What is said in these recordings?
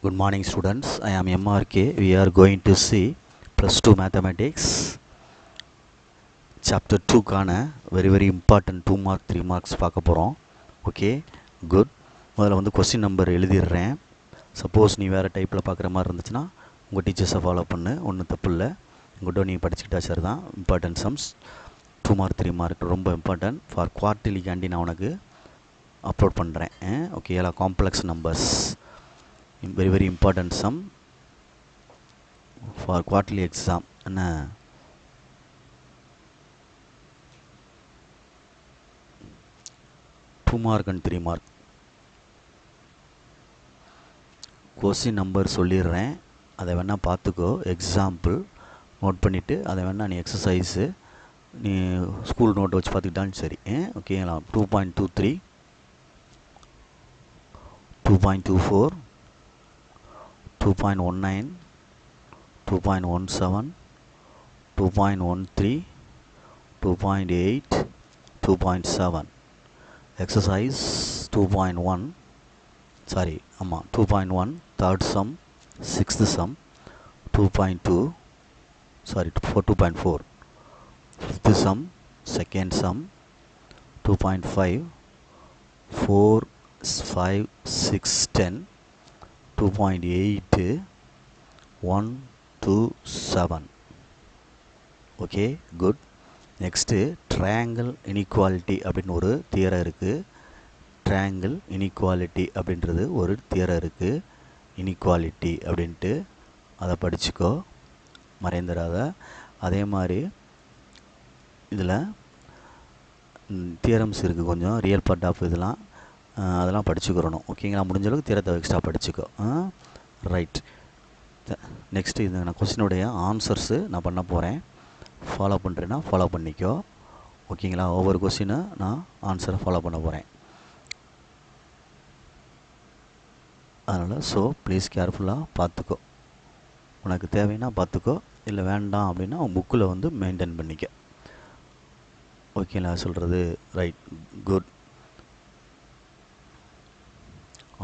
Good morning students, I am MRK. We are going to see plus 2 mathematics chapter 2 கான very important 2 mark 3 marks பார்க்க போகிறோம். Okay good. முதல்ல வந்து question number எழுதிடுறேன். Suppose நீ வேறு டைப்பில் பார்க்குற மாதிரி இருந்துச்சுன்னா உங்கள் டீச்சர்ஸை ஃபாலோ பண்ணு, ஒன்றும் தப்பு இல்லை. உங்கள்கிட்ட நீங்கள் படிச்சுக்கிட்டா சரி தான். இம்பார்ட்டன்ட் சம்ஸ் 2 mark 3 mark ரொம்ப இம்பார்ட்டன்ட் ஃபார் குவார்ட்டர்லிக்காண்டி நான் உனக்கு அப்லோட் பண்ணுறேன். ஓகே, எல்லாம் complex numbers, very important sum for quarterly exam. என்ன 2 mark and 3 mark question number சொல்லிடுறேன், அதை வேணால் பார்த்துக்கோ. எக்ஸாம்பிள் நோட் பண்ணிவிட்டு அதை வேணால் நீ எக்ஸசைஸு நீ ஸ்கூல் நோட் வச்சு பார்த்துக்கிட்டாலும் சரி. ஓகேங்களா? 2.23, 2.24, 2.19, 2.17, 2.13, 2.8, 2.7. Exercise 2.1, sorry, 2.1, third sum, sixth sum, 2.2, sorry, for 2.4, fifth sum, second sum, 2.5, 4, 5, 6, 10, 2.8, 1, 2, 7. Okay good. Next triangle inequality அப்படின்னு ஒரு தியரம் இருக்குது. ட்ரையாங்கிள் இன்இக்வாலிட்டி அப்படின்றது ஒரு தியரம் இருக்குது. இன்இக்வாலிட்டி அப்படின்ட்டு அதை படிச்சுக்கோ, மறைந்துடாத. அதே மாதிரி இதில் தியரம்ஸ் இருக்குது கொஞ்சம், ரியல் பார்ட் ஆஃப் இதெல்லாம் அதெல்லாம் படிச்சுக்கிறணும். ஓகேங்களா? முடிஞ்சளவுக்கு தியரத்தை எக்ஸ்ட்ரா படிச்சுக்கோ. ரைட். நெக்ஸ்ட்டு இது நான் கொஸ்டினுடைய ஆன்சர்ஸு நான் பண்ண போகிறேன். ஃபாலோ பண்ணுறேன்னா ஃபாலோ பண்ணிக்கோ. ஓகேங்களா? ஒவ்வொரு கொஸ்டினை நான் ஆன்சரை ஃபாலோ பண்ண போகிறேன். அதனால் ஸோ ப்ளீஸ் கேர்ஃபுல்லாக பார்த்துக்கோ. உனக்கு தேவைன்னா பார்த்துக்கோ, இல்லை வேண்டாம் அப்படின்னா உன் புக்கில் வந்து மெயின்டைன் பண்ணிக்க. ஓகேங்களா சொல்கிறது? Right, good.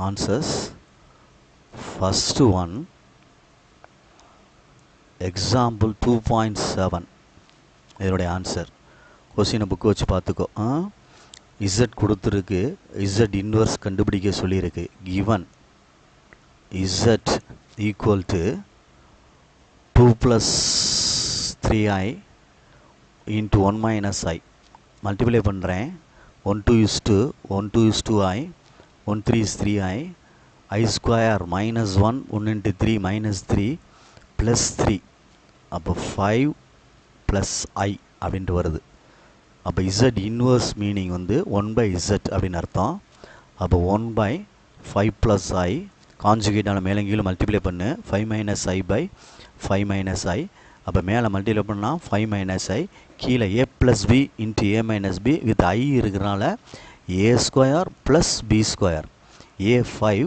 Answers first one, example 2.7 இதனுடைய ஆன்சர். கொஸ்டினை புக்கு வச்சு பார்த்துக்கோ. இசட் கொடுத்துருக்கு, இசட் இன்வர்ஸ் கண்டுபிடிக்க சொல்லியிருக்கு. Given Z equal to 2 + 3i into 1 - i. Multiply பண்ணுறேன். 1 2 is 2, 1 2 is 2i, 1 3 is 3i, i square minus 1, 1 into 3 minus 3 plus 3. அப்போ 5 plus i அப்படின்ட்டு வருது. அப்போ z இன்வர்ஸ் மீனிங் வந்து 1/z அப்படின்னு அர்த்தம். அப்போ 1/5 plus i கான்ஜுகேட்டான மேலே கீழே மல்டிப்ளை பண்ணு. 5 - i/5 - i. அப்போ மேலே மல்டிப்ளை பண்ணால் 5 - i, கீழே a + b into a - b with i இருக்கிறனால a² + b². a5,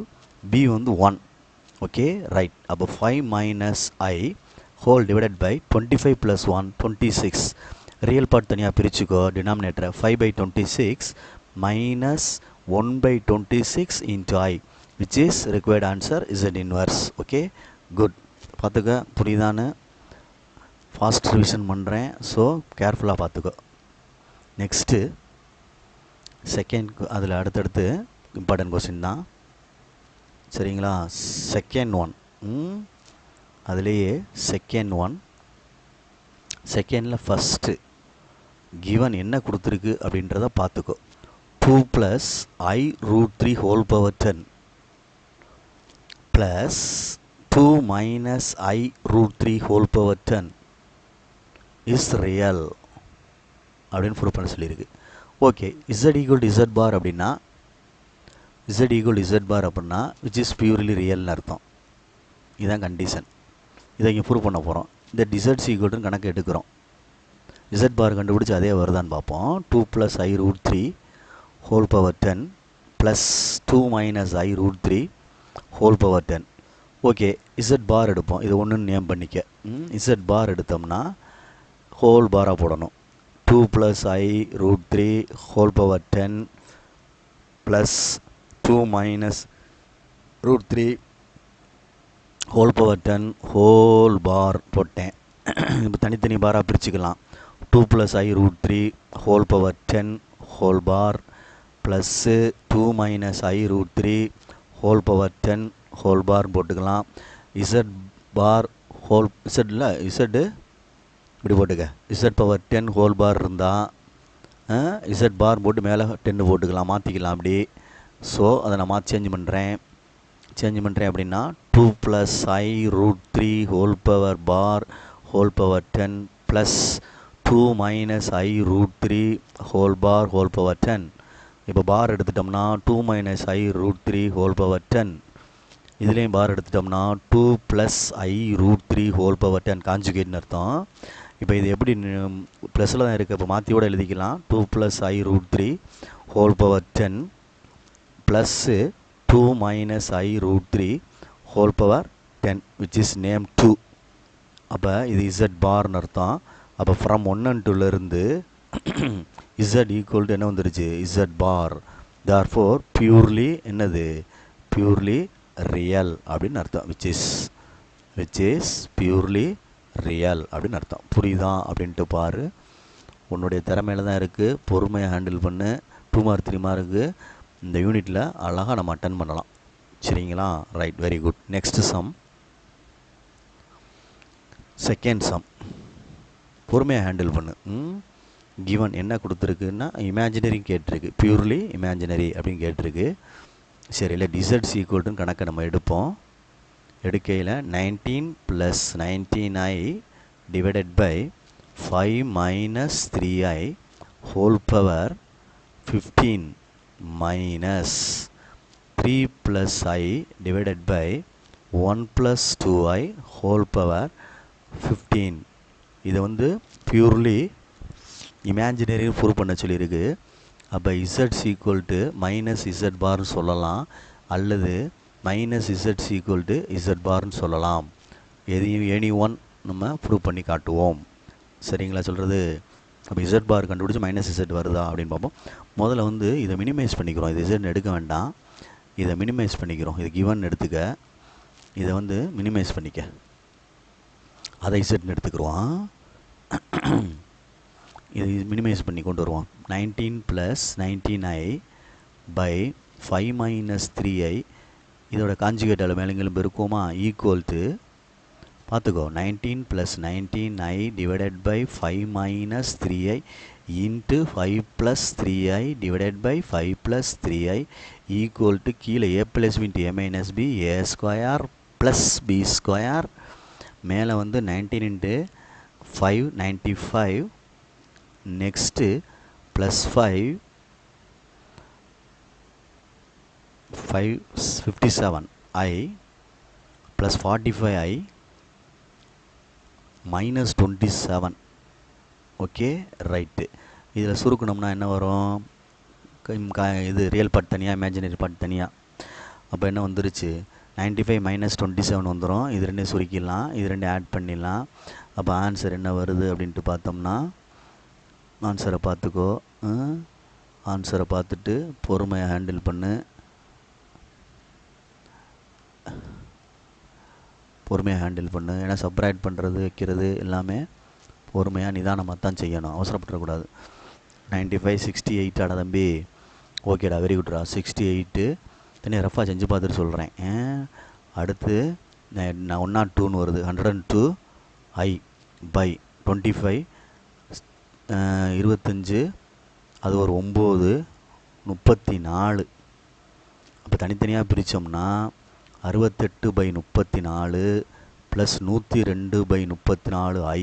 b வந்து 1. Okay right. அப்போ 5 - i whole divided by 25 + 1 26. Real part தனியாக பிரிச்சுக்கோ. டினாமினேட்டரை 5/26 minus 1/26 into i, which is required answer z inverse. Okay good. பார்த்துக்க, புரியுதான்னு fast revision பண்ணுறேன். So கேர்ஃபுல்லாக பார்த்துக்கோ. நெக்ஸ்ட்டு செகண்ட், அதில் அடுத்தடுத்து இம்பார்ட்டன்ட் கொஸ்டின் தான். சரிங்களா? செகண்ட் ஒன், அதுலேயே செகண்ட் ஒன், செகண்டில் ஃபஸ்ட்டு கிவன் என்ன கொடுத்துருக்கு அப்படின்றத பார்த்துக்கோ. 2 + i√3 whole power 10 plus 2 - i√3 whole power 10 is real அப்படின்னு ப்ரூவ் பண்ண சொல்லியிருக்கு. ஓகே, z = z பார் அப்படின்னா z = z பார் அப்படின்னா விச் இஸ் பியூர்லி ரியல்னு அர்த்தம். இதுதான் கண்டிஷன். இதை இங்கே ப்ரூவ் பண்ண போகிறோம். இந்த z = கணக்கு எடுக்கிறோம். z பார் கண்டுபிடிச்சி அதே வருதான்னு பார்ப்போம். 2 + i√3 whole power 10 plus 2 - i√3 whole power 10. Okay, z பார் எடுப்போம். இது ஒன்றுன்னு நேம் பண்ணிக்க. z பார் எடுத்தோம்னா ஹோல் பாராக போடணும். 2 + i√3 whole power 10 plus 2 - √3 whole power 10 whole bar போட்டேன். இப்போ தனித்தனி பாராக பிரிச்சுக்கலாம். 2 + i √3 whole power 10 whole bar plus 2 - i √3 whole power 10 whole bar போட்டுக்கலாம். இசட் பார் ஹோல் இசட்டில் இசட்டு இப்படி போட்டுக்க. இசட் பவர் 10 ஹோல் பார் இருந்தால் இசட் பார் போட்டு மேலே 10 போட்டுக்கலாம், மாற்றிக்கலாம் அப்படி. ஸோ அதை நான் சேஞ்ச் பண்ணுறேன் அப்படின்னா 2 + i √3 whole power bar whole power 10 plus 2 - i √3 whole bar whole power 10. இப்போ பார் எடுத்துட்டோம்னா 2 - i √3 ஹோல் பவர் 10. இதுலேயும் பார் எடுத்துட்டோம்னா 2 + i √3 ஹோல் பவர் 10 காஞ்சுகேட்னு அர்த்தம். இப்போ இது எப்படி ப்ளஸில் தான் இருக்குது, இப்போ மாற்றியோட எழுதிக்கலாம். 2 + i √3 whole power 10 plus 2 - i √3 whole power 10 which is name 2. அப்போ இது இசட் பார்னு அர்த்தம். அப்போ ஃப்ரம் 1 and 2லேருந்து இசட் ஈக்குவல் டு என்ன வந்துருச்சு, இசட் பார். தேர்ஃபோர் பியூர்லி என்னது, பியூர்லி ரியல் அப்படின்னு அர்த்தம். விச் இஸ் பியூர்லி ரியல் அப்படின்னு அர்த்தம். புரியுதா அப்படின்ட்டு பாரு. உன்னுடைய திறமையில தான் இருக்குது. பொறுமையை ஹேண்டில் பண்ணு. 2 மார்க் 3 மார்க்கு இந்த யூனிட்டில் அழகாக நம்ம அட்டன் பண்ணலாம். சரிங்களா? Right, very good. Next sum, second sum. பொறுமையாக ஹேண்டில் பண்ணு. கிவன் என்ன கொடுத்துருக்குன்னா இமேஜினரி கேட்டிருக்கு, பியூர்லி இமேஜினரி அப்படின்னு கேட்டிருக்கு. சரி, இல்லை டிசர்ட்ஸ் ஈக்குவல்ட்டுன்னு கணக்கை நம்ம எடுப்போம். எடுக்கையில் 19 + 19i divided by 5 - 3i whole power 15 minus 3 + i divided by 1 + 2i whole power 15. இதை வந்து பியூர்லி இமேஜினரி ப்ரூவ் பண்ண சொல்லியிருக்கு. அப்போ இசட்ஸ் ஈக்குவல் டு மைனஸ் இசட் பார்னு சொல்லலாம், அல்லது மைனஸ் இசட்ஸ் ஈக்குவல் டு இசட் பார்னு சொல்லலாம். எதையும் எனி ஒன் நம்ம ப்ரூவ் பண்ணி காட்டுவோம். சரிங்களா சொல்கிறது? அப்போ இசட் பார் கண்டுபிடிச்சி மைனஸ் இசட் வருதா அப்படின்னு பார்ப்போம். முதல்ல வந்து இதை மினிமைஸ் பண்ணிக்கிறோம். இது இசட் எடுக்க வேண்டாம், இதை மினிமைஸ் பண்ணிக்கிறோம். இது கிவன் எடுத்துக்க, இதை வந்து மினிமைஸ் பண்ணிக்க, அதை இசட்னு எடுத்துக்கிறோம். இது மினிமைஸ் பண்ணி கொண்டு வருவோம். 19 + 19i பை 5 - 3i இதோட காஞ்சுகேட் மேலங்களும் பெருக்குவோமா, ஈக்குவல் டு பார்த்துக்கோ 19 + 19i divided by 5 - 3i into 5 + 3i divided by 5 + 3i equal to கீழே a + b × a - b a² + b². மேலே வந்து 19 × 5 95. Next +5 57i + 45i -27. Okay, right. இதில் சுருக்கணும்னா என்ன வரும், இது ரியல் பார்ட் தனியாக, இமேஜினரி பார்ட் தனியாக. அப்போ என்ன வந்துருச்சு, 95 - 27 வந்துடும். இது ரெண்டையும் சுருக்கிடலாம், இது ரெண்டையும் ஆட் பண்ணிடலாம். அப்போ ஆன்சர் என்ன வருது அப்படின்ட்டு பார்த்தோம்னா, ஆன்சரை பார்த்துக்கோ. ஆன்சரை பார்த்துட்டு பொறுமையாக ஹேண்டில் பண்ணு. ஏன்னா சப்ராக்ட் பண்ணுறது வைக்கிறது எல்லாமே பொறுமையாக நிதானமாக தான் செய்யணும், அவசரப்பட்டுறக்கூடாது. 95 68 ஆடா தம்பி? ஓகேடா, வெரி குட்ரா. 68 தனியாக ரஃபாக செஞ்சு பார்த்துட்டு சொல்கிறேன். அடுத்து 102ன்னு வருது. 102i பை 25 25 அது ஒரு 9 34. அப்போ தனித்தனியாக பிரித்தோம்னா 68/34 ப்ளஸ் 102/34i.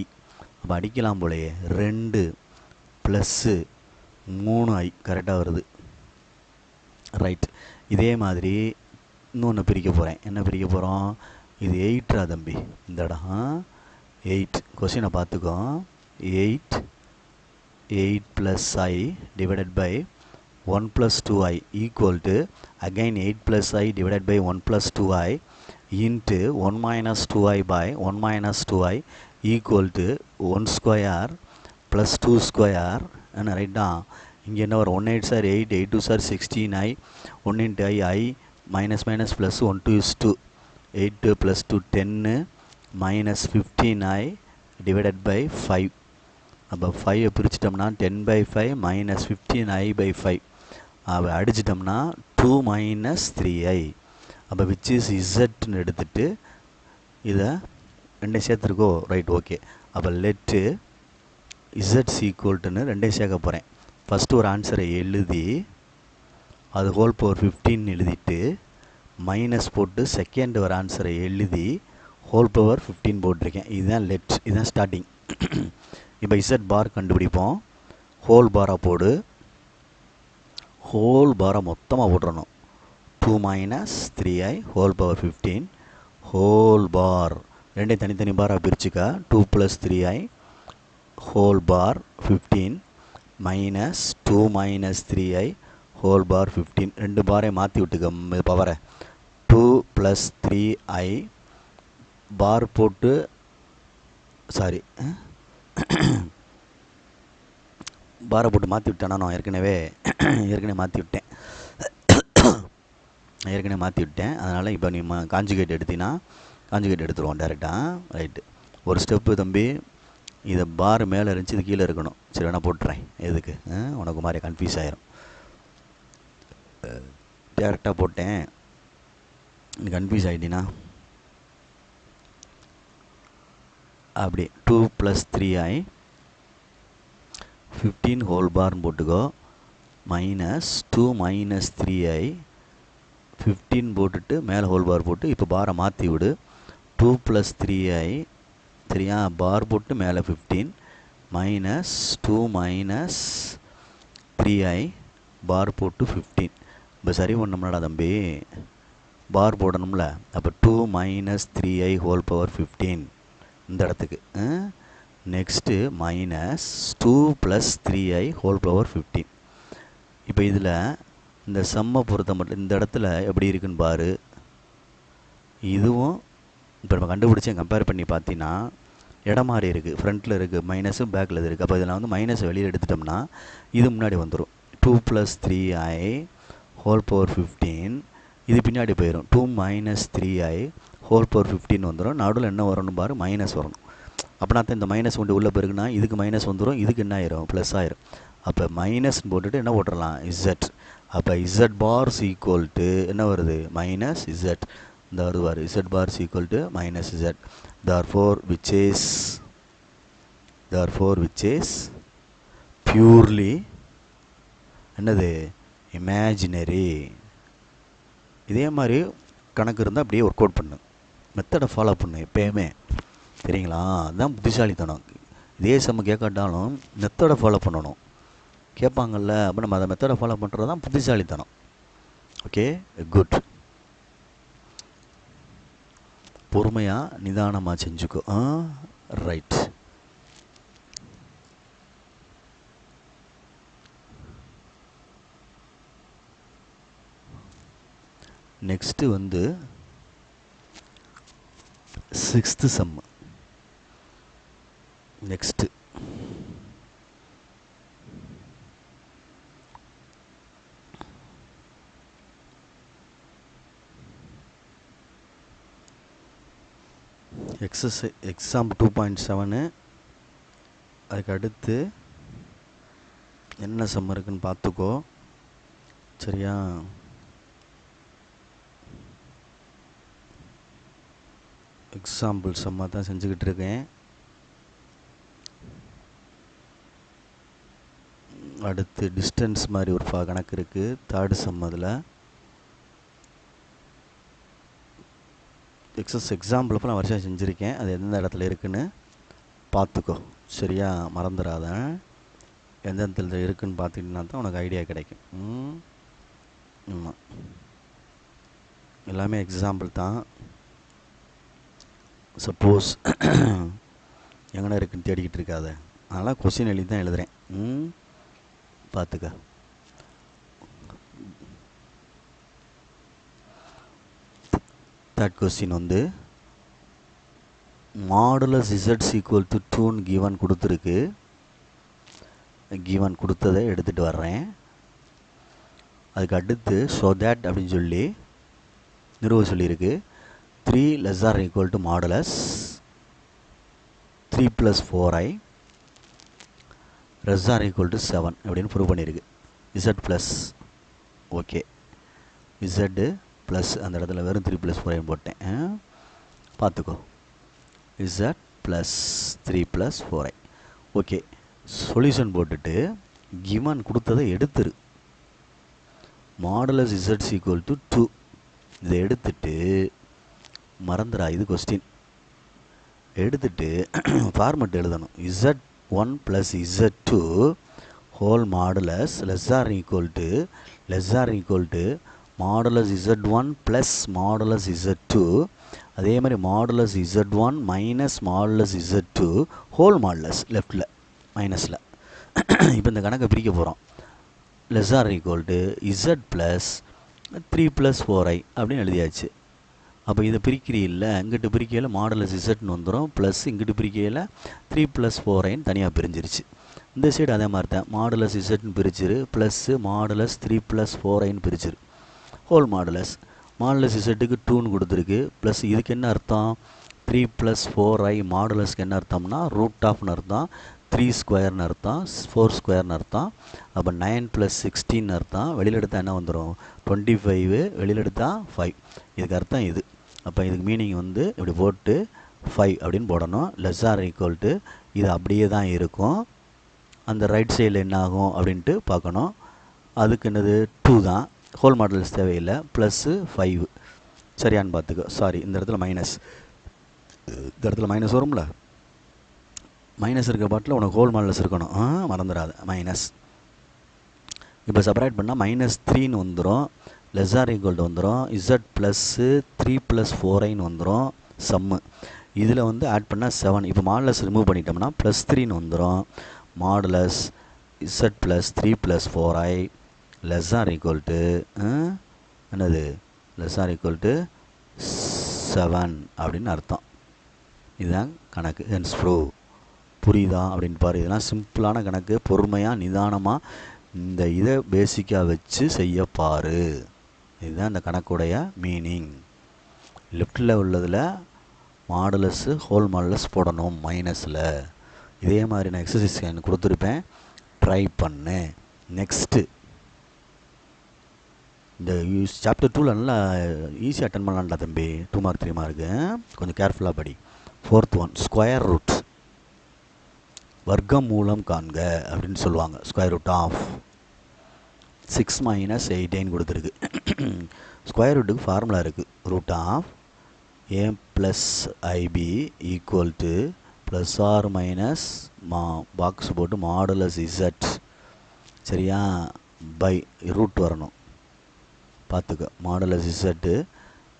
அப்போ அடிக்கலாம் போலையே, 2 + 3i கரெக்டாக வருது. ரைட். இதே மாதிரி இன்னொன்று பிரிக்க போகிறேன். என்ன பிரிக்க போகிறோம், இது 8 தம்பி. இந்த இடம் 8. கொஸ்டினை பார்த்துக்கோ. 8 + i divided by 1 + 2i equal to again 8 + i divided by 1 + 2i into 1 - 2i by 1 - 2i equal to 1² + 2². என்ன ரைட்டா? இங்கே என்ன வரும், 1 8 sir 8 2 sir 16i 1 × i i minus plus 1 2 is 2. 8 + 2 10 minus 15i divided by 5. அப்போ 5 பிரிச்சிட்டோம்னா 10/5 minus 15i/5. அப்போ அடிச்சிட்டோம்னா 2 minus 3i. அப்போ which is zன்னு எடுத்துட்டு இதை ரெண்டையும் சேர்த்துருக்கோ, ரைட், ஓகே. அப்போ லெட்டு இசட் ஈக்குவல்ட்டுன்னு ரெண்டையும் சேர்க்க போகிறேன். ஃபஸ்ட்டு ஒரு ஆன்சரை எழுதி அது ஹோல் பவர் 15 எழுதிட்டு மைனஸ் போட்டு செகண்ட் ஒரு ஆன்சரை எழுதி ஹோல் பவர் 15 போட்டிருக்கேன். இதுதான் லெட், இதுதான் ஸ்டார்டிங். இப்போ இசட் பார் கண்டுபிடிப்போம். ஹோல் பாராக போடு, ஹோல் பாரை மொத்தமாக போட்டுறணும். 2 minus 3i whole power 15 whole bar ரெண்டையும் தனித்தனி பாராக பிரிச்சுக்கா. 2 + 3i whole bar 15 minus 2 minus 3i whole bar 15. ரெண்டு பாரையும் மாற்றி விட்டுக்க பவரை. 2 + 3i பார் போட்டு சாரி பாரை போட்டு மாற்றி விட்டேன்னா நான் ஏற்கனவே மாற்றி விட்டேன் அதனால் இப்போ நீ காஞ்சுகேட் எடுத்தினா காஞ்சுகேட் எடுத்துருவோம் டேரெக்டாக. ரைட்டு, ஒரு ஸ்டெப்பு தம்பி. இதை பார் மேலே இருந்துச்சு, இது கீழே இருக்கணும். சரி, வேணா போட்டுறேன். எதுக்கு உனக்கு மாதிரி கன்ஃபியூஸ் ஆயிரும். டேரெக்டாக போட்டேன், நீ கன்ஃபியூஸ் ஆகிட்டினா அப்படி 2 + 3i 15 ஹோல் பார்னு போட்டுக்கோ. மைனஸ் 2 minus 3i 15 போட்டுட்டு மேலே ஹோல் பார் போட்டு இப்போ பாரை மாற்றி விடு. 2 + 3i சரியா, பார் போட்டு மேலே 15 minus 2 minus 3i பார் போட்டு 15. இப்போ சரி பண்ணோம்லடா தம்பி, பார் போடணும்ல. அப்போ 2 minus 3i ஹோல் பவர் 15 இந்த இடத்துக்கு. Next minus 2 + 3i whole power 15. இப்போ இதில் இந்த சம்மை பொறுத்த மட்டும் இந்த இடத்துல எப்படி இருக்குன்னு பாரு. இதுவும் இப்போ நம்ம கண்டுபிடிச்சேன் கம்பேர் பண்ணி பார்த்தீங்கன்னா இடம் மாறி இருக்குது. ஃப்ரண்ட்டில் இருக்குது மைனஸும், பேக்கில் இது இருக்குது. அப்போ இதில் வந்து மைனஸை வெளியில் எடுத்துட்டோம்னா இது முன்னாடி வந்துடும். 2 + 3i ஹோல் பவர் 15 இது பின்னாடி போயிடும். 2 minus 3i ஹோல் பவர் 15 வந்துடும். நடுவில் என்ன வரணும் பாரு, மைனஸ் வரணும். அப்படின்னா தான் இந்த மைனஸ் கொண்டு உள்ளே போயிருக்குன்னா இதுக்கு மைனஸ் வந்துடும், இதுக்கு என்ன ஆயிரும், ப்ளஸ் ஆயிரும். அப்போ மைனஸ்ன்னு போட்டுட்டு என்ன போட்டுடலாம், இசட். அப்போ இசட் பார் ஈக்குவல் டு என்ன வருது, மைனஸ் இசட். இந்த வருவார் z bar equal to minus z. therefore which is purely என்னது, இமேஜினரி. இதே மாதிரி கணக்கு இருந்தால் அப்படியே ஒர்க் அவுட் பண்ணு, மெத்தடை ஃபாலோ பண்ணு எப்போயுமே, சரிங்களா? அதுதான் புத்திசாலித்தனம். இதே சம்ம கேட்காட்டாலும் மெத்தடை ஃபாலோ பண்ணணும். கேட்பாங்கள்ல, அப்போ நம்ம அதை மெத்தடை ஃபாலோ பண்ணுறது தான் புத்திசாலித்தனம். Okay, good. பொறுமையாக நிதானமாக செஞ்சுக்கோ. ரைட். நெக்ஸ்ட்டு வந்து 6th சம். Next example 2.7. அதுக்கு அடுத்து என்ன சம் இருக்குன்னு பார்த்துக்கோ, சரியா? எக்ஸாம்பிள் சம்மாக தான் செஞ்சுக்கிட்டு இருக்கேன். அடுத்து டிஸ்டன்ஸ் மாதிரி ஒரு கணக்கு இருக்குது, 3rd சம். அதில் எக்ஸாம்பிள் நான் வருஷம் செஞ்சுருக்கேன், அது எந்த இடத்துல இருக்குன்னு பார்த்துக்கோ, சரியா? மறந்துடாத. எந்த இடத்துல இருக்குன்னு பார்த்துக்கிட்டா தான் உனக்கு ஐடியா கிடைக்கும். ஆமாம், எல்லாமே எக்ஸாம்பிள் தான். சப்போஸ் எங்கே இருக்குன்னு தேடிக்கிட்டு இருக்காத, அதனால் கொஸ்டின் எழுதி தான் எழுதுகிறேன். பார்த்துக்க. தேர்ட் கொஸ்டின் வந்து modulus Z equal to 2 given கொடுத்துருக்கு. கிவன் கொடுத்ததை எடுத்துகிட்டு வர்றேன். அதுக்கு அடுத்து ஸோ தேட் அப்படின்னு சொல்லி நிறுவ சொல்லியிருக்கு. 3 less or equal to modulus 3 plus 4i less or equal to 7 அப்படின்னு ப்ரூவ் பண்ணியிருக்கு. z plus okay, z plus அந்த இடத்துல வெறும் 3 + 4i போட்டேன். பார்த்துக்கோ, z plus 3 + 4i. Okay, solution போட்டுட்டு given கொடுத்ததை எடுத்துரு. மாடுலஸ் z equal to 2 இதை எடுத்துட்டு மறந்துடா, இது கொஸ்டின். எடுத்துட்டு ஃபார்மெட் எழுதணும். z1 + z2 whole modulus less or equal to modulus z1 plus modulus z2, அதே மாதிரி modulus z1 minus modulus z2 whole modulus லெஃப்டில் மைனஸில். இப்போ இந்த கணக்கை பிரிக்க போகிறோம். Less or equal to z plus 3 + 4i அப்படின்னு எழுதியாச்சு. அப்போ இதை பிரிக்கிறீல்ல, இங்கிட்டு பிரிக்கையில் மாடுலஸ் இசட்னு வந்துடும், ப்ளஸ் இங்கிட்டு பிரிக்கையில் 3 + 4iன்னு தனியாக பிரிஞ்சிருச்சு. இந்த சைடு அதே மாதிரி தான், மாடுலஸ் இசட்னு பிரிச்சிரு, ப்ளஸ்ஸு மாடுலஸ் 3 + 4iன்னு பிரிச்சிரு. ஹோல் மாடுலஸ் இசட்டுக்கு 2ன்னு கொடுத்துருக்கு, ப்ளஸ் இதுக்கு என்ன அர்த்தம், 3 + 4i மாடுலஸ்க்கு என்ன அர்த்தம்னா ரூட் ஆஃப்னு அர்த்தம், 3 ஸ்கொயர்னு அர்த்தம், 4 ஸ்கொயர்னு அர்த்தம். அப்போ 9 + 16 அர்த்தம். வெளியில் எடுத்தால் என்ன வந்துடும், 25, வெளியில் எடுத்தால் 5. இதுக்கு அர்த்தம் இது. அப்போ இதுக்கு மீனிங் வந்து இப்படி போட்டு 5 அப்படின்னு போடணும். லெஸ் ஆர் ஈக்குவல் டு இது அப்படியே தான் இருக்கும். அந்த ரைட் சைடில் என்ன ஆகும் அப்படின்ட்டு பார்க்கணும். அதுக்கு என்னது 2 தான், ஹோல் மாடுலஸ் தேவையில்லை, ப்ளஸ்ஸு 5 சரியான்னு பார்த்துக்கோ. சாரி, இந்த இடத்துல மைனஸ், இந்த இடத்துல மைனஸ் வரும்ல, மைனஸ் இருக்க பாட்டில் உனக்கு ஹோல் மாடுலஸ் இருக்கணும், மறந்துடாது மைனஸ். இப்போ செப்பரேட் பண்ணால் -3ன்னு வந்துடும், லெஸ் ஆர் ஈக்குவல் டு வந்துடும், z ப்ளஸ்ஸு 3 + 4iன்னு வந்துடும் சம்மு. இதில் வந்து ஆட் பண்ணால் 7. இப்போ மாடுலஸ் ரிமூவ் பண்ணிட்டோம்னா +3ன்னு வந்துடும். Modulus z plus 3 + 4i less or equal to என்னது, லெஸ் ஆர் ஈக்குவல் டு 7 அப்படின்னு அர்த்தம். இதுதான் கணக்கு. Hence prove. புரியுதா அப்படின்னு பாரு. இதெல்லாம் சிம்பிளான கணக்கு, பொறுமையாக நிதானமாக இந்த இதை பேசிக்காக வச்சு செய்ய பாரு. இதுதான் இந்த கணக்குடைய மீனிங். லெஃப்டில் உள்ளதில் மாடுலஸ்ஸு ஹோல் மாடுலஸ் போடணும் மைனஸில். இதே மாதிரி நான் எக்ஸசைஸ் கொடுத்துருப்பேன், ட்ரை பண்ணு. நெக்ஸ்ட்டு இந்த சாப்டர் 2ல் நல்லா ஈஸியாக அட்டன் பண்ணலாம்டா தம்பி. 2 மார்க் 3 மார்க்கு கொஞ்சம் கேர்ஃபுல்லாக படி. 4th ஒன், ஸ்கொயர் ரூட், வர்க்கம் மூலம் காண்க அப்படின்னு சொல்லுவாங்க. ஸ்கொயர் ரூட் ஆஃப் 6 - 8 கொடுத்துருக்கு. ஸ்கொயர் ரூட்டுக்கு ஃபார்முலா இருக்குது. Root of a + ib equal to plus or minus box போட்டு மாடுலஸ் z சரியா, பை ரூட் வரணும் பார்த்துக்க. மாடுலஸ் z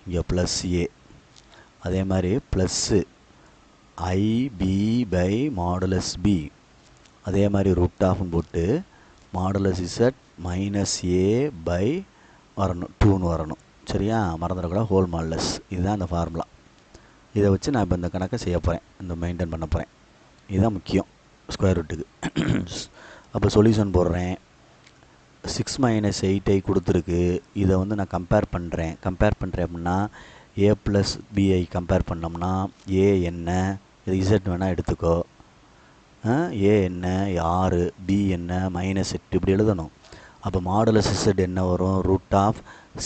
இங்கே ப்ளஸ் a, அதே மாதிரி plus i b by modulus b, அதே மாதிரி ரூட் ஆஃப்னு போட்டு modulus z minus a by வரணும் 2ன்னு வரணும் சரியா, மறந்துடக்கூடாது ஹோல் மாடுலஸ். இதுதான் இந்த ஃபார்முலா. இதை வச்சு நான் இப்போ இந்த கணக்கை செய்ய போகிறேன், இந்த மெயின்டைன் பண்ண போகிறேன். இதுதான் முக்கியம் ஸ்கொயர் ரூட்டுக்கு. அப்போ சொல்யூஷன் போடுறேன். 6 - 8i கொடுத்துருக்கு. இதை வந்து நான் கம்பேர் பண்ணுறேன் அப்படின்னா a + bi கம்பேர் பண்ணோம்னா a என்ன, இது z வேணால் எடுத்துக்கோ, a என்ன 6, b என்ன -8 இப்படி எழுதணும். அப்போ மாடுலஸ் z என்ன வரும், ரூட் ஆஃப்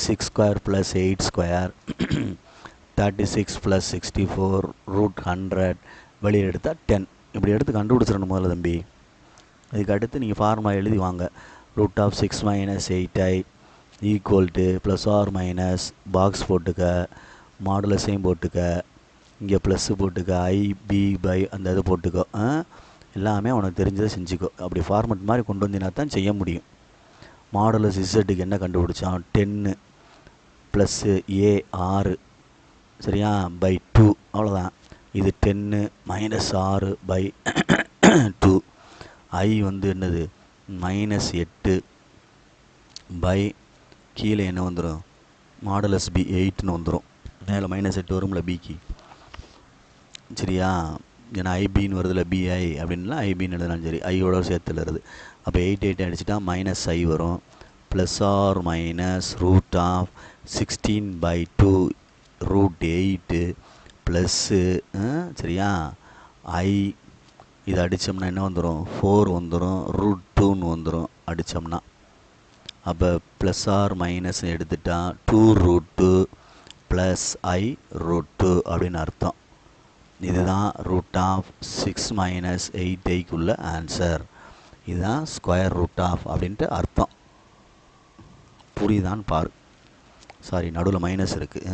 6² + 8² 36 + 64 √100 வெளியில் எடுத்தால் 10. இப்படி எடுத்து கண்டுபிடிச்சிடணும் முதல்ல தம்பி. இதுக்கு அடுத்து நீங்கள் ஃபார்முலா எழுதி வாங்க. Root of 6 - 8i equal to plus or minus box போட்டுக்க, மாடுலஸையும் போட்டுக்க, இங்கே ப்ளஸ்ஸு போட்டுக்க, ஐபி பை அந்த இது போட்டுக்கோ. எல்லாமே உனக்கு தெரிஞ்சதை செஞ்சுக்கோ. அப்படி ஃபார்மெட் மாதிரி கொண்டு வந்தீங்கன்னா தான் செய்ய முடியும். மாடுலஸ் இசட்டுக்கு என்ன கண்டுபிடிச்சான், 10 ப்ளஸ்ஸு ஏ 6 சரியா பை 2 அவ்வளோதான். இது 10 -6 பை 2. ஐ வந்து என்னது -8 பை கீழே என்ன வந்துடும், மாடுலஸ் பி 8ன்னு வந்துடும். மேலே -8 வரும்ல பிக்கு சரியா. ஏன்னா ஐபின்னு வருதுல பிஐ அப்படின்லாம் ஐபின்னு எழுதுனாலும் சரி, ஐயோட சேர்த்து எழுதுறது. அப்போ 8 அடிச்சுட்டா -i வரும். Plus or minus root of 16 by 2 √8 plus சரியா ஐ இது அடித்தோம்னா என்ன வந்துடும் 4 வந்துடும் √2ன்னு வந்துடும் அடித்தோம்னா. அப்போ ப்ளஸ் ஆர் மைனஸ் எடுத்துட்டா 2√2 ப்ளஸ் ஐ √2 அப்படின்னு அர்த்தம். இதுதான் √6 - 8ஐக்குள்ள ஆன்சர். இதுதான் ஸ்கொயர் ரூட் ஆஃப் அப்படின்ட்டு அர்த்தம். புரியுதான்னு பாரு. சாரி, நடுவில் மைனஸ் இருக்குது,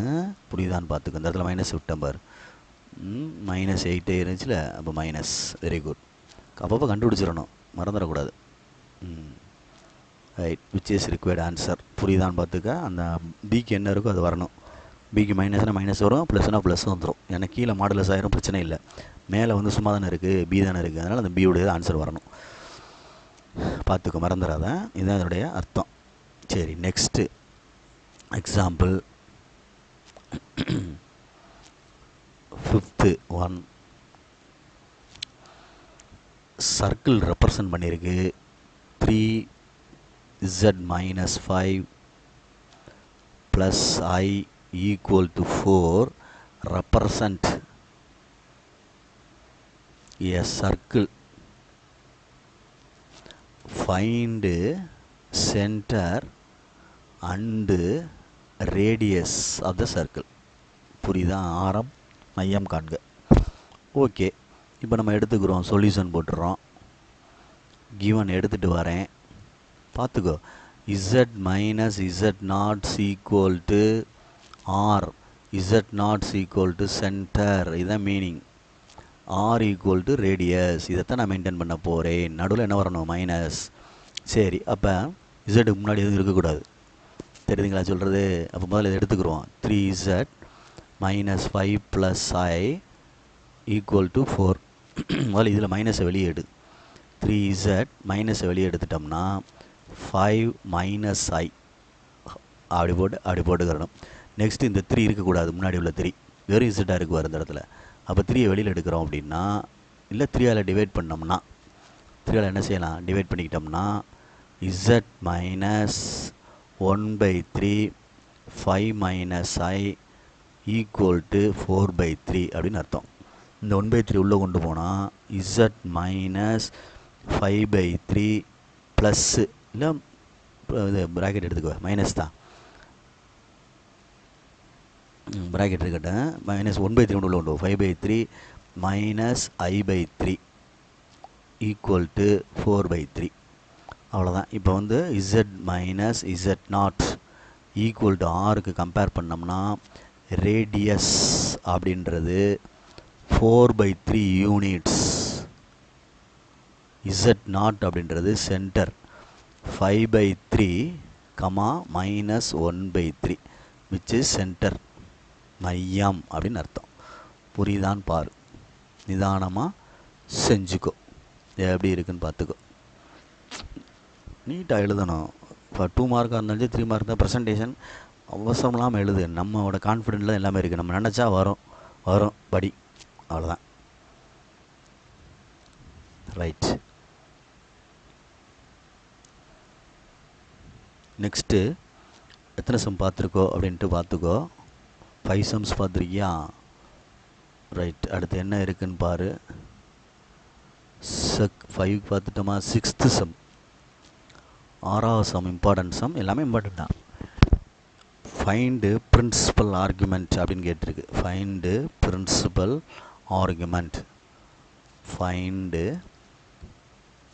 புரியுதான்னு பார்த்துக்க. இந்த இடத்துல மைனஸ் விட்டேன் பாரு. -8 இருந்துச்சுல, அப்போ மைனஸ். Very good. அப்பப்போ கண்டுபிடிச்சிடணும், மறந்துடக்கூடாது. Right, which is required answer. புரியுதான்னு பார்த்துக்க. அந்த பிக்கு என்ன இருக்கோ அது வரணும். பிக்கு மைனஸ்னால் மைனஸ் வரும், ப்ளஸ்னால் ப்ளஸ் வந்துடும். ஏன்னா கீழே மாடுலஸ் ஆயிரும், பிரச்சனை இல்லை. மேலே வந்து சும்மா தானே இருக்குது, பி தானே இருக்குது. அதனால் அந்த பியோடைய ஆன்சர் வரணும். பார்த்துக்க, மறந்துடாத. இதுதான் இதனுடைய அர்த்தம். சரி, next example 5th one. Circle represent பண்ணியிருக்கு. 3z - 5 + I = 4 represent a circle. Find center and radius of the circle. புரியுதா? ஆரம் மையம் காண்க. ஓகே, இப்போ நம்ம எடுத்துக்கிறோம், சொல்யூஷன் போட்டுறோம். கிவன் எடுத்துகிட்டு வரேன், பார்த்துக்கோ. z - z0 = r, z0 = centre. இதுதான் மீனிங். r = radius. இதைத்தான் நான் மெயின்டைன் பண்ண போகிறேன். நடுவில் என்ன வரணும்? மைனஸ். சரி, அப்போ இசட்டுக்கு முன்னாடி எதுவும் இருக்கக்கூடாது. தெரியுதுங்களா சொல்கிறது? அப்போ முதல்ல இதை எடுத்துக்கிறோம். 3z - 5 + I = 4. முதல்ல இதில் மைனஸை வெளியே எடு. 3z மைனஸை வெளியே எடுத்துட்டோம்னா 5 - I அப்படி போட்டுக்கிறணும். நெக்ஸ்ட்டு இந்த 3 இருக்கக்கூடாது, முன்னாடி உள்ள 3 வெறும் இசட்டாக இருக்கு வர இந்த இடத்துல. அப்போ 3யை வெளியில் எடுக்கிறோம் அப்படின்னா, இல்லை 3ஆல் டிவைட் பண்ணோம்னா, 3ஆல் என்ன செய்யலாம்? டிவைட் பண்ணிக்கிட்டோம்னா z - 1/3 5 - I = 4/3 அப்படின்னு அர்த்தம். இந்த 1/3 உள்ளே கொண்டு போனால் z - 5/3 ப்ளஸ்ஸு, இல்லை இது ப்ராக்கெட் எடுத்துக்கோ, மைனஸ் தான், ப்ராக்கெட் இருக்கட்டும். -1/3 கொண்டு உள்ள 5/3 - I/3 = 4/3. அவ்வளோதான். இப்போ வந்து z - z0 = r கம்பேர் பண்ணோம்னா ரேடியஸ் அப்படின்றது 4/3 யூனிட்ஸ். z0 அப்படின்றது சென்டர். 5/3, -1/3 which is சென்டர், மையம் அப்படின்னு அர்த்தம். புரியுதான்னு பாரு. நிதானமாக செஞ்சுக்கோ. எப்படி இருக்குன்னு பார்த்துக்கோ. நீட்டாக எழுதணும். இப்போ 2 மார்க்காக இருந்தாலும் 3 மார்க் தான். ப்ரெசன்டேஷன் அவசரம் இல்லாமல் எழுது. நம்மளோட கான்ஃபிடென்ட்டில் எல்லாமே இருக்குது. நம்ம நினச்சா வரும் படி. அவ்வளோதான். ரைட். நெக்ஸ்ட்டு எத்தனை சம் பார்த்துருக்கோ அப்படின்ட்டு பார்த்துக்கோ. 5 sums பார்த்துருக்கியா? ரைட். அடுத்து என்ன இருக்குன்னு பாரு. 5 பார்த்துட்டோமா? 6th sum, 6வது சம் இம்பார்ட்டன்ட் சம். எல்லாமே இம்பார்ட்டன்ட் தான். ஃபைண்டு பிரின்சிபல் ஆர்குமெண்ட் அப்படின்னு கேட்டிருக்கு. Find principal argument. ஃபைண்டு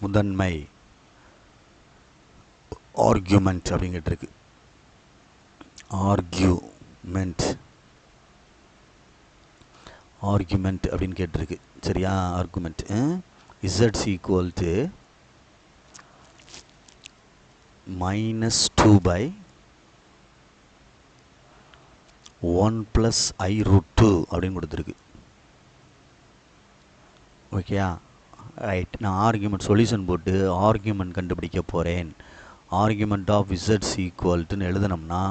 முதன்மை ஆர்குமெண்ட் அப்படின்னு கேட்டிருக்கு. ஆர்குமெண்ட் அப்படின்னு கேட்டிருக்கு. சரியா? ஆர்குமெண்ட். z = -2/1 + I√2 அப்படின்னு கொடுத்துருக்கு. ஓகேயா? ரைட். நான் ஆர்குமெண்ட் சொல்யூஷன் போட்டு ஆர்குமெண்ட் கண்டுபிடிக்க போகிறேன். ஆர்குமெண்ட் ஆஃப் z = எழுதினோம்னா,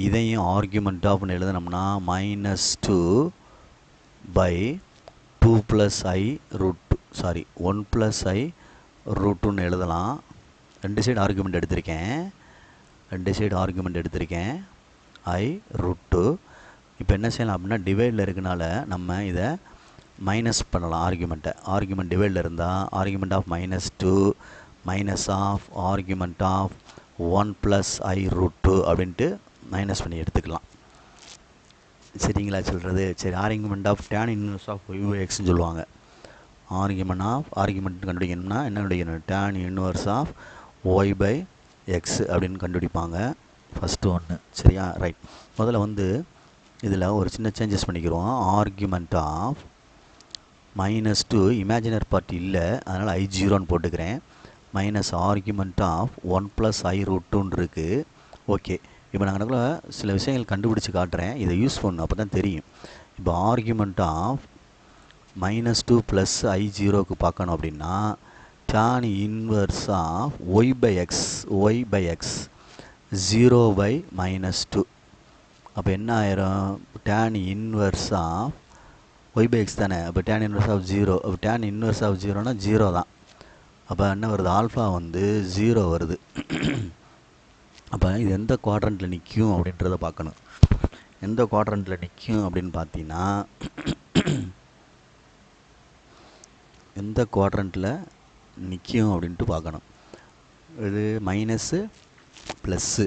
இதையும் ஆர்குமெண்ட் ஆஃப்னு எழுதினோம்னா -2/2 + I√2, சாரி 1 + I√2ன்னு எழுதலாம். ரெண்டு சைடு ஆர்குமெண்ட் எடுத்திருக்கேன். I√2. இப்போ என்ன செய்யலாம் அப்படின்னா டிவைடில் இருக்கனால நம்ம இதை மைனஸ் பண்ணலாம் ஆர்குமெண்ட் டிவைடில் இருந்தால் argument of -2 minus of argument of 1 + i√2 அப்படின்ட்டு மைனஸ் பண்ணி எடுத்துக்கலாம். சரிங்களா சொல்கிறது? சரி, argument of tan inverse of y/xன்னு சொல்லுவாங்க. ஆர்குமெண்ட் கண்டுபிடிக்கணும்னா என்ன கண்டுபிடிக்கணும்? tan இன்வர்ஸ் ஆஃப் y/x அப்படின்னு கண்டுபிடிப்பாங்க. ஃபஸ்ட்டு ஒன்று. சரியா? ரைட். முதல்ல வந்து இதில் ஒரு சின்ன சேஞ்சஸ் பண்ணிக்கிறோம். ஆர்குமெண்ட் ஆஃப் -2 இமேஜினரி பார்ட் இல்லை, அதனால் i0ன்னு போட்டுக்கிறேன். மைனஸ் ஆர்குமெண்ட் ஆஃப் 1 + i√2ன்னு இருக்குது. ஓகே, இப்போ நான் கணக்கில் சில விஷயங்கள் கண்டுபிடிச்சி காட்டுறேன். இதை யூஸ் பண்ணணும், அப்போ தான் தெரியும். இப்போ ஆர்குமெண்ட் ஆஃப் -2 + i0க்கு பார்க்கணும் அப்படின்னா tan இன்வர்ஸ் ஆஃப் y/x 0/-2. அப்போ என்ன ஆயிரும்? tan இன்வர்ஸ் ஆஃப் y/x தானே. அப்போ tan இன்வர்ஸ் ஆஃப் 0. அப்போ tan இன்வர்ஸ் ஆஃப் 0னா 0 தான். அப்போ என்ன வருது? ஆல்ஃபா வந்து 0 வருது. அப்போ இது எந்த குவாட்ரண்ட்டில் நிற்கும் அப்படின்றத பார்க்கணும். எந்த குவாட்ரண்ட்டில் நிற்கும் அப்படின்னு பார்த்தீங்கன்னா எந்த குவாட்ரண்ட்டில் நிற்கும் அப்படின்ட்டு பார்க்கணும். இது மைனஸு ப்ளஸ்ஸு,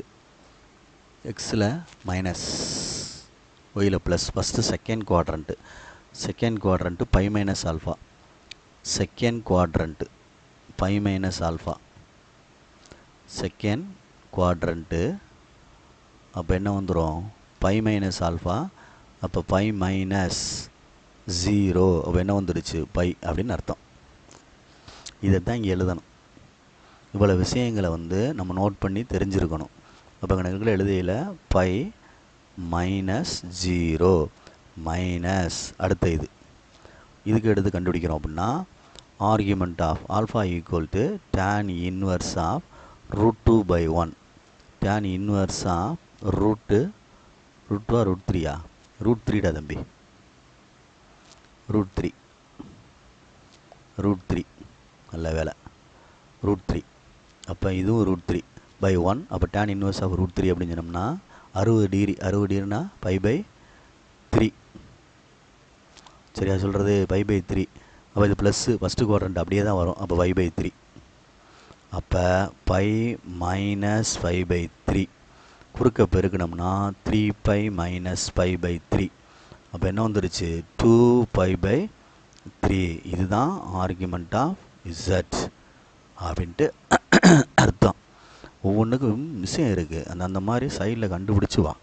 எக்ஸில் மைனஸ், ஒயில் plus. First second quadrant pi minus alpha. Second quadrant pi minus alpha. Second quadrant அப்போ என்ன வந்துடும்? Pi minus alpha. அப்போ பை -0 அப்போ என்ன வந்துடுச்சு? பை அப்படின்னு அர்த்தம். இதை தான் இங்கே எழுதணும். இவ்வளோ விஷயங்களை வந்து நம்ம நோட் பண்ணி தெரிஞ்சிருக்கணும். அப்போ கணக்குகள் எழுதியில் பை -0 மைனஸ் அடுத்த இதுக்கு எடுத்து கண்டுபிடிக்கிறோம் அப்படின்னா argument of alpha equal to tan inverse of √2/1. tan inverse of √3 தம்பி, √3 நல்ல வேலை, √3. அப்போ இதுவும் √3/1. அப்போ tan இன்வர்ஸ் ஆஃப் √3 அப்படின்னு சொன்னோம்னா 60 டிகிரினா π/3. சரியா சொல்கிறது? π/3. அப்போ இது ப்ளஸ்ஸு, ஃபஸ்ட்டு குவாட்ரண்ட் அப்படியே தான் வரும். அப்போ π/3. அப்போ பை - π/3 குறுக்க பெருக்கணும்னா 3π - π/3. அப்போ என்ன வந்துருச்சு? 2π/3. இதுதான் ஆர்குமெண்ட் ஆஃப் Z அப்படின்ட்டு அர்த்தம். ஒவ்வொன்றுக்கும் விஷயம் இருக்குது. அந்த மாதிரி சைடில் கண்டுபிடிச்சி வா.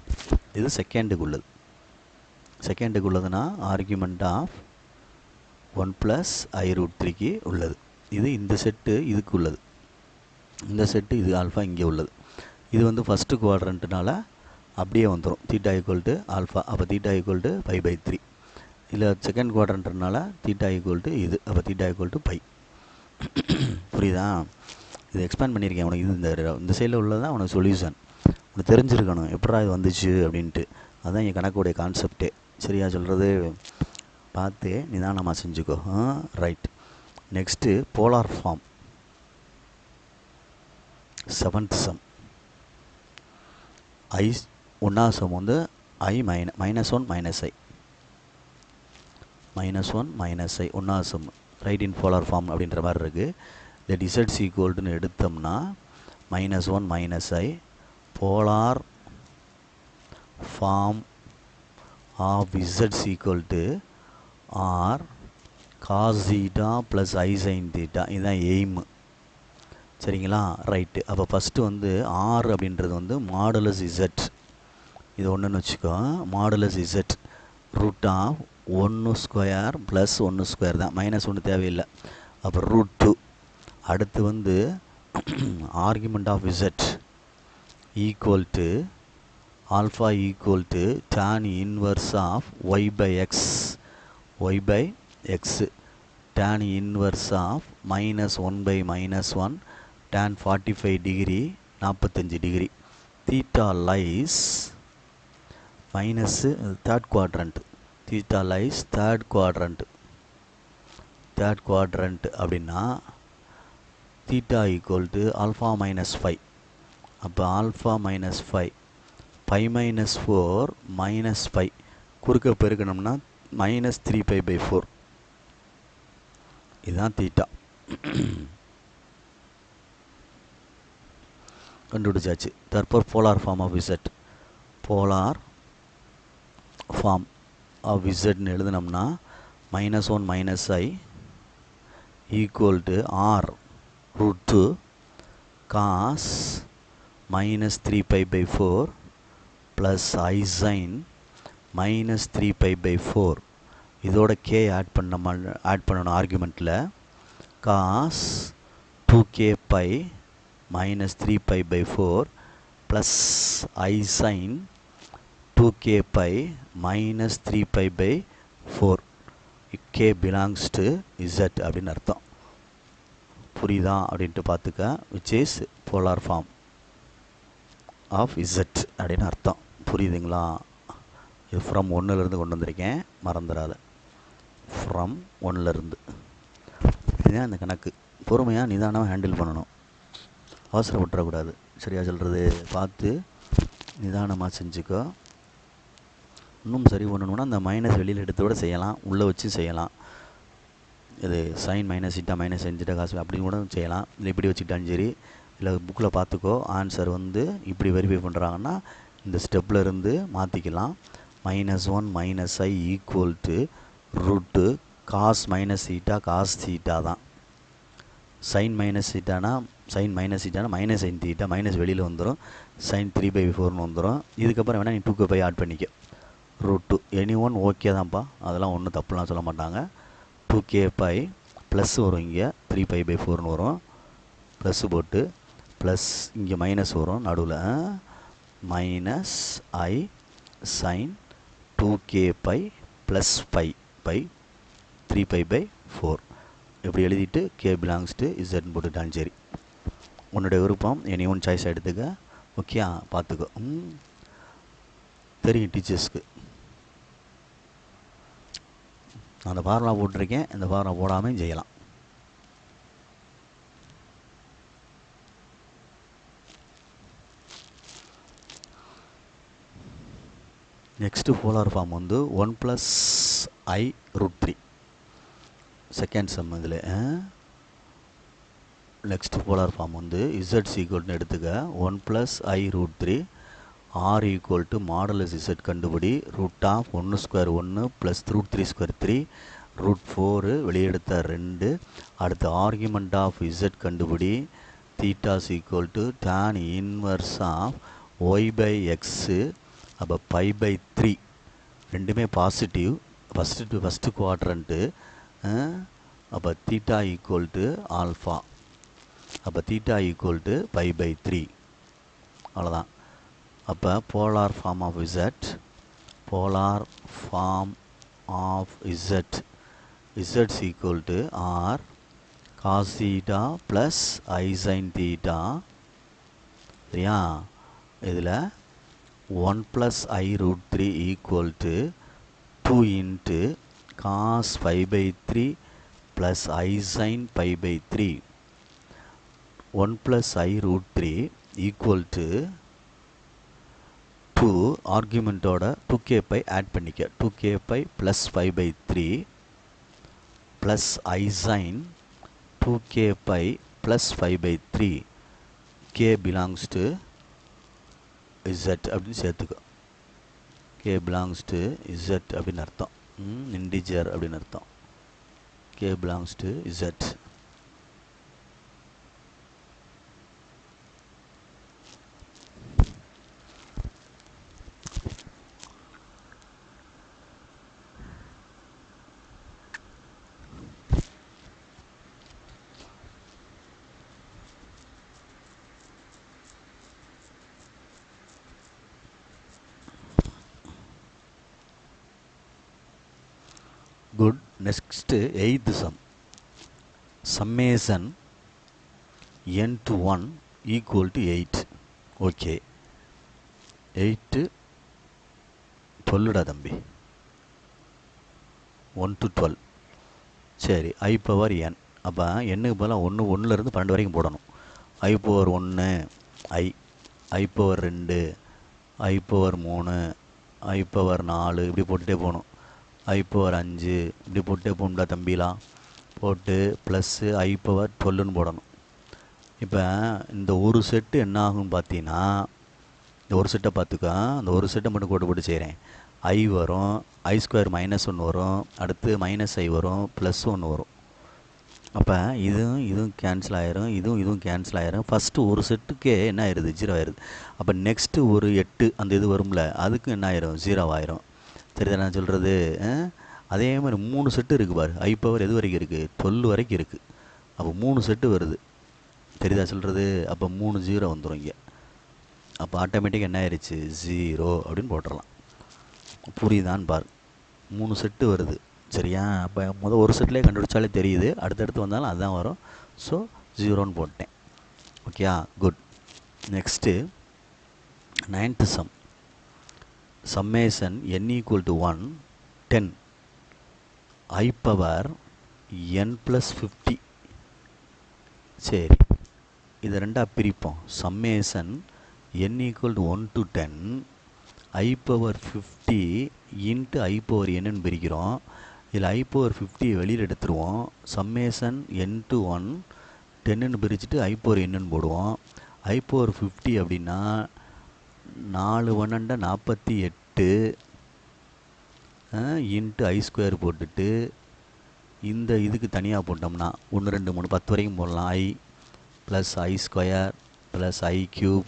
இது செகண்டுக்குள்ளதுன்னா ஆர்குமெண்ட் ஆஃப் 1 + i√3க்கு உள்ளது. இது இந்த செட்டு இதுக்கு உள்ளது. இந்த செட்டு இது ஆல்ஃபா இங்கே உள்ளது. இது வந்து ஃபஸ்ட்டு குவாட்ரண்ட்டுனால அப்படியே வந்துடும். Theta equal to alpha. அப்போ தீட்டா ஈக்குவல் டு π/3. இதில் செகண்ட் குவாட்ரண்ட்னால தீட்டா ஈக்குவல் டு இது. அப்போ தீட்டா ஈக்குவல் டு பை. புரியுதா? இது எக்ஸ்பேண்ட் பண்ணியிருக்கேன் உனக்கு. இது இந்த சைடில் உள்ளது தான் உனக்கு சொல்யூஷன். உனக்கு தெரிஞ்சிருக்கணும் எப்படா இது வந்துச்சு அப்படின்ட்டு. அதுதான் என் கணக்குடைய கான்செப்டே. சரியா சொல்கிறது? பார்த்து நிதானமாக செஞ்சுக்கோ. Right. Next polar form. 7th sum. ஒன்றாவது சம் வந்து -1 - i -1 - i ஒன்றாவது sum right in polar form அப்படின்ற மாதிரி இருக்குது. தட் இசட் ஈக்குவல்டுன்னு எடுத்தோம்னா -1 - i polar form of z equal to r cos theta plus i sine theta. இதுதான் எய்மு. சரிங்களா? Right. அப்போ ஃபஸ்ட்டு வந்து ஆர் அப்படின்றது வந்து மாடுலஸ் இசட். இது ஒன்றுன்னு வச்சுக்கோ. மாடுலஸ் இசட் √1² + 1² தான். -1 தேவையில்லை. அப்போ √2. அடுத்து வந்து argument of z equal to alpha equal to tan inverse of y/x tan inverse of -1/-1 tan 45 degree 45 degree. Theta lies minus third quadrant. Theta lies third quadrant அப்படின்னா theta equal to alpha -5. அப்போ alpha -5 π - 4 - π குறுக்க பெருக்கணும்னா -3π/4. இதுதான் theta. கண்டுபிடிச்சாச்சு. தற்போது polar form of z. Polar form of இசட்னு எழுதுனோம்னா -1 - I = R√2 cos -3π/4 plus I sin -3π/4. இதோட k add பண்ணணும் ஆர்குமெண்ட்டில். cos 2kπ -3π/4 plus I sin 2kπ -3π/4. k belongs to z அப்படின்னு அர்த்தம். புரியுதா அப்படின்ட்டு பார்த்துக்க. Which is polar form of z அப்படின்னு அர்த்தம். புரியுதுங்களா? இது ஃப்ரம் 1லேருந்து கொண்டு வந்திருக்கேன், மறந்துடாத. ஃப்ரம் 1லேருந்து. இதுதான் அந்த கணக்கு. பொறுமையாக நிதானமாக ஹேண்டில் பண்ணணும், அவசரப்பட்டுறக்கூடாது. சரியா சொல்கிறது? பார்த்து நிதானமாக செஞ்சுக்கோ. இன்னும் சரி பண்ணணுன்னா அந்த மைனஸ் வெளியில் எடுத்தோட செய்யலாம், உள்ளே வச்சு செய்யலாம். இது சைன் -θ -sin காசு அப்படின்னு கூட செய்யலாம். இல்லை இப்படி வச்சுக்கிட்டாலும் சரி. இல்லை புக்கில் பார்த்துக்கோ. ஆன்சர் வந்து இப்படி வெரிஃபை பண்ணுறாங்கன்னா இந்த ஸ்டெப்பில் இருந்து மாற்றிக்கலாம். -1 - I = cos -θ cos θ தான். sin -θனா sin -sin θ மைனஸ் வெளியில் வந்துடும். sin 3/4ன்னு வந்துடும். இதுக்கப்புறம் வேணால் நீ 2kπ ஆட் பண்ணிக்க. √2 எனி1 ஓகே தான்ப்பா, அதெல்லாம் ஒன்றும் தப்புலாம் சொல்ல மாட்டாங்க. 2kπ ப்ளஸ் வரும், இங்கே 3π/4ன்னு வரும். ப்ளஸ் போட்டு ப்ளஸ் இங்கே மைனஸ் வரும் நடுவில். -I sin 2kπ ப்ளஸ் π/3π/4 இப்படி எழுதிட்டு k belongs to z போட்டுட்டாலும் சரி. உன்னுடைய விருப்பம், எனி1 சாய்ஸ் எடுத்துக்க. ஓகே, பார்த்துக்கோ. தெரியும் டீச்சர்ஸ்க்கு. நான் அந்த ஃபார்முலா போட்டிருக்கேன், இந்த ஃபார்முலா போடாமல் செய்யலாம். நெக்ஸ்ட்டு போலார் ஃபார்ம் வந்து 1 + I√3. செகண்ட் சம் இதில். நெக்ஸ்ட்டு போலார் ஃபார்ம் வந்து z = எடுத்துக்க. 1 + I√3 R = மாடலஸ் z கண்டுபிடி. √1² 1 ப்ளஸ் √3² 3 √4 வெளியெடுத்த 2. அடுத்து ஆர்குமெண்ட் ஆஃப் z கண்டுபிடி. Theta = tan inverse of y/x. அப்போ π/3 ரெண்டுமே பாசிட்டிவ். First quadrant. அப்போ தீட்டா = ஆல்ஃபா. அப்போ தீட்டா = π/3. அவ்வளோதான். அப்போ polar form of z. Polar form of z. z = R cos θ plus I sin θ. சரியா? இதில் 1 + I√3 = 2 × cos π/3 plus I sin π/3. 1 + I√3 = 2 ஆர்குமெண்ட்டோட 2kπ add பண்ணிக்க. 2kπ plus π/3 plus I sin 2kπ plus π/3. k belongs to z அப்படின்னு சேர்த்துக்கோ. k belongs to z அப்படின்னு அர்த்தம். Integer அப்படின்னு அர்த்தம். k belongs to z. Good. Next, 8th sum. Summation n to 1 = 8. Okay. 8 12டா தம்பி. 1 to 12. சரி, I power n. அப்போ எண்ணுக்கு பதிலாக 1லேருந்து 12 வரைக்கும் போடணும். I power 1 I power 2 I power 3 I power 4 இப்படி போட்டுகிட்டே போகணும். ஐ பவர் 5 இப்படி போட்டுகிட்டே போகணும்டா தம்பிலாம். போட்டு ப்ளஸ்ஸு ஐ பவர் 12ன்னு போடணும். இப்போ இந்த ஒரு செட்டு என்ன ஆகும்னு பார்த்தீங்கன்னா, இந்த ஒரு செட்டை பார்த்துக்கோ, அந்த ஒரு செட்டை மட்டும் கோடு போட்டு செய்கிறேன். ஐ வரும், ஐ ஸ்கொயர் -1 வரும், அடுத்து -i வரும், +1 வரும். அப்போ இதுவும் கேன்சல் ஆயிரும், இதுவும் கேன்சல் ஆயிரும். ஃபஸ்ட்டு ஒரு செட்டுக்கே என்ன ஆயிடுது, 0 ஆயிடுது. அப்போ நெக்ஸ்ட்டு ஒரு 8 அந்த இது வரும்ல, அதுக்கும் என்ன ஆயிரும், 0 ஆயிரும். தெரியுதா நான் சொல்கிறது? அதே மாதிரி 3 செட்டு இருக்குது பாரு. ஐ பவர் எது வரைக்கும் இருக்குது, 12 வரைக்கும் இருக்குது. அப்போ 3 செட்டு வருது. தெரியுதா சொல்கிறது? அப்போ 3 0 வந்துடும் இங்கே. அப்போ ஆட்டோமேட்டிக்காக என்ன ஆயிடுச்சு, 0 அப்படின்னு போட்டுடலாம். புரியுதான்னு பாரு. 3 செட்டு வருது. சரியா? அப்போ ஒரு செட்லேயே கண்டுபிடிச்சாலே தெரியுது, அடுத்தடுத்து வந்தாலும் அதுதான் வரும். ஸோ 0ன்னு போட்டேன். ஓகேயா? Good. Next 9th sum. Summation n = 1 10 i power n + 50. சரி, இதை ரெண்டாக பிரிப்போம். Summation n = 1 to 10 i power 50 into i power என்னன்னு பிரிக்கிறோம். இதில் ஐ பவர் 50 வெளியில் எடுத்துருவோம். சம்மேஷன் n to 1 10ன்னு பிரிச்சுட்டு ஐ பவர் என்னன்னு போடுவோம். ஐ பவர் 50 அப்படின்னா 4 1 48 இன்ட்டு ஐ ஸ்கொயர் போட்டுட்டு இந்த இதுக்கு தனியாக போட்டோம்னா 1 2 3 10 வரைக்கும் போடலாம். I plus i square plus i cube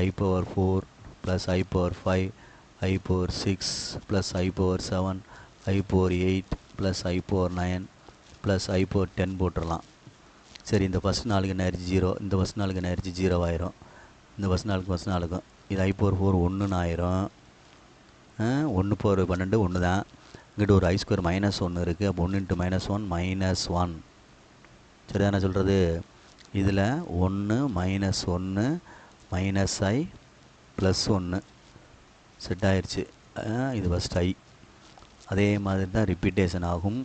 i power 4 plus i power 5 i power 6 plus i power 7 i power 8 plus i power 9 plus i power 10 போட்டுடலாம். சரி, இந்த ஃபஸ்ட் நாளுக்கு என்ன ஆயிடுச்சு, 0. இந்த ஃபஸ்ட் நாளுக்கு என்ன ஆயிடுச்சு, 0 ஆயிரும். இந்த ஃபஸ்ட் நாளுக்கும் இது ஐ பவர் 4 1ன்னு ஆயிரும். 1 பவர் 12 1 தான். இங்கிட்ட ஒரு ஐ ஸ்கொயர் -1 இருக்குது. அப்போ 1 × -1 -1. சரிதானே சொல்கிறது? இதில் 1 -1 -i +1 செட் ஆயிடுச்சு. இது ஃபஸ்ட் ஐ. அதே மாதிரி தான் ரிப்பீட்டேஷன் ஆகும்.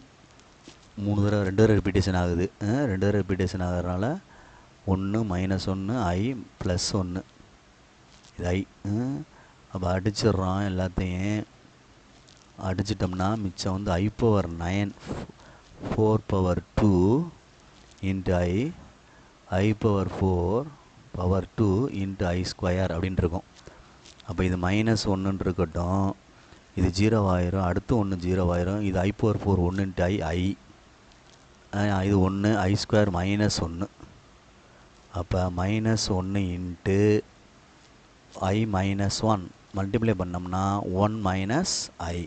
2 தடவை ரிப்பீட்டேஷன் ஆகுது. 2 தடவை ரிப்பீட்டேஷன் ஆகிறதுனால 1 -1 ஐ +1 இது ஐ. அப்போ அடிச்சிடுறோம் எல்லாத்தையும். அடிச்சிட்டோம்னா மிச்சம் வந்து ஐ power 9 4 power 2 into i power 4 power 2 into I square அப்படின்னு இருக்கும். அப்போ இது -1 இருக்கட்டும், இது 0 ஆயிரும். அடுத்து 1 0 ஆயிரும். இது ஐ பவர் 4 1 இன்ட்டு ஐ இது 1 ஐ ஸ்கொயர் -1. அப்போ -1 இன்ட்டு ஐ -1 மல்டிப்ளை பண்ணோம்னா 1 - ஐ.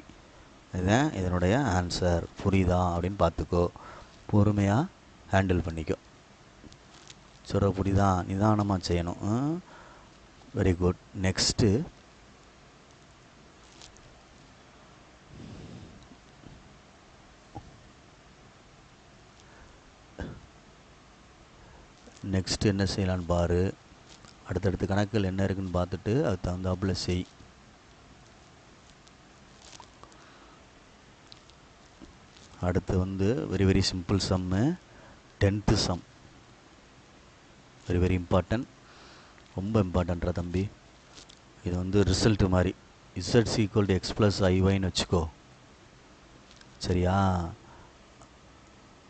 இதுதான் இதனுடைய ஆன்சர். புரியுதா அப்படின்னு பார்த்துக்கோ, பொறுமையாக ஹேண்டில் பண்ணிக்கோ. சொல்கிற புரியுதா? நிதானமாக செய்யணும். Very good. நெக்ஸ்ட்டு என்ன செய்யலான்னு பாரு. அடுத்தடுத்த கணக்கில் என்ன இருக்குன்னு பார்த்துட்டு அதுக்கு தகுந்தாப்புல செய். அடுத்து வந்து வெரி சிம்பிள் சம்மு, 10th சம். வெரி இம்பார்ட்டன்ட், ரொம்ப இம்பார்ட்டண்ட்ரா தம்பி. இது வந்து ரிசல்ட்டு மாதிரி. z = x + iy வச்சுக்கோ. சரியா?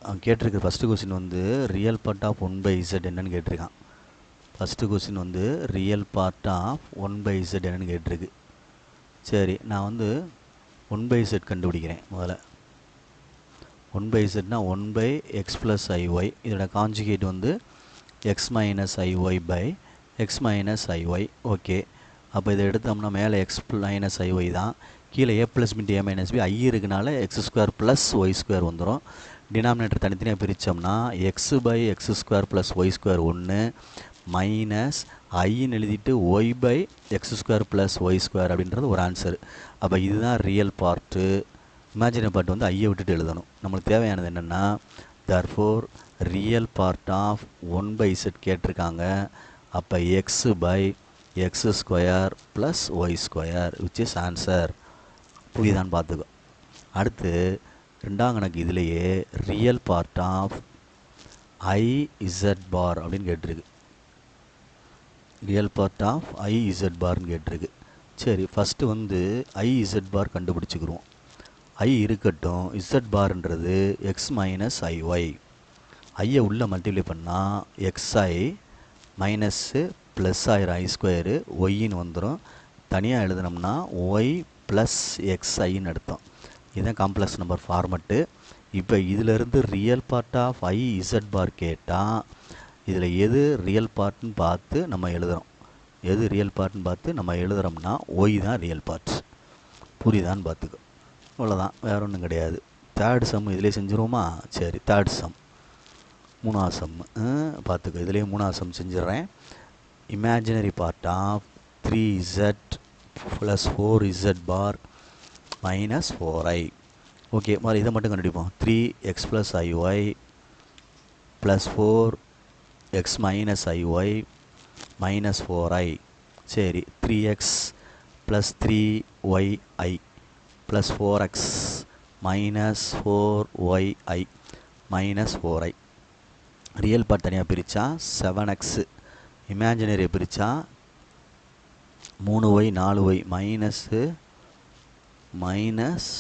அவன் கேட்டிருக்க ஃபஸ்ட்டு கொஸ்டின் வந்து ரியல் பார்ட் ஆஃப் 1/z என்னன்னு கேட்டிருக்கான். ஃபஸ்ட்டு கொஸ்டின் வந்து ரியல் பார்ட் ஆஃப் 1/z என்னன்னு கேட்டிருக்கு. சரி, நான் வந்து 1/z கண்டுபிடிக்கிறேன். முதல்ல 1/z 1/x + iy. இதோட கான்ஜுகேட் வந்து x - iy x - iy. Okay. அப்போ இதை எடுத்தோம்னா மேலே x - iy தான், கீழே a + b a - b. i இருக்குனால x² + y² வந்துடும். டினாமினேட்டர் தனித்தனியாக பிரித்தோம்னா x/x² + y² 1 மைனஸ் ஐன்னு எழுதிட்டு y/x² + y² அப்படின்றது ஒரு ஆன்சர். அப்போ இதுதான் ரியல் பார்ட்டு. இமேஜினரி பார்ட் வந்து ஐயை விட்டுட்டு எழுதணும். நம்மளுக்கு தேவையானது என்னென்னா, therefore real part of 1/z கேட்டிருக்காங்க. அப்போ x/x² + y² which is answer. புரியுதான்னு பார்த்துக்கோ. அடுத்து ரெண்டாம் கணக்கு இதுலேயே ரியல் பார்ட் ஆஃப் iz பார் அப்படின்னு கேட்டிருக்கு. ரியல் பார்ட் ஆஃப் iz பார்னு கேட்டிருக்கு. சரி, ஃபஸ்ட்டு வந்து ஐ இசட் பார் கண்டுபிடிச்சிக்கிறோம். ஐ இருக்கட்டும், இசட் பார்ன்றது எக்ஸ் மைனஸ் ஐஒய். ஐயை உள்ளே மல்டிப்ளை பண்ணால் எக்ஸ்ஐ மைனஸ்ஸு ப்ளஸ் ஆயிரம் ஐ ஸ்கொயரு ஒய்ன்னு வந்துடும். தனியாக எழுதுனோம்னா ஒய் ப்ளஸ் எக்ஸ்ஐன்னு அர்த்தம். இதுதான் காம்ப்ளெக்ஸ் நம்பர் ஃபார்மெட்டு. இப்போ இதிலேருந்து real part of i z bar கேட்டால் இதில் எது ரியல் பார்ட்னு பார்த்து நம்ம எழுதுகிறோம். எது ரியல் பார்ட்னு பார்த்து நம்ம எழுதுகிறோம்னா ஒய் தான் ரியல் பார்ட்ஸ். புரியுதான்னு பார்த்துக்கோ. அவ்வளோதான், வேறு ஒன்றும் கிடையாது. தேர்ட் சம் இதிலே செஞ்சுருவோமா? சரி, தேர்ட் சம் மூணாவது சம் பார்த்துக்கோ. இதுலேயே மூணாவது சம் செஞ்சிடறேன். Imaginary part of 3z plus 4z bar minus 4i. Okay, மாதிரி இதை மட்டும் கண்டுபிடிப்போம். 3x plus i y plus 4x minus i y minus 4i. சரி, 3x plus 3yi plus 4x minus 4yi minus 4i. Real part தனியாக பிரித்தா 7x, இமேஜினரியை பிரித்தா 3y 4y minus minus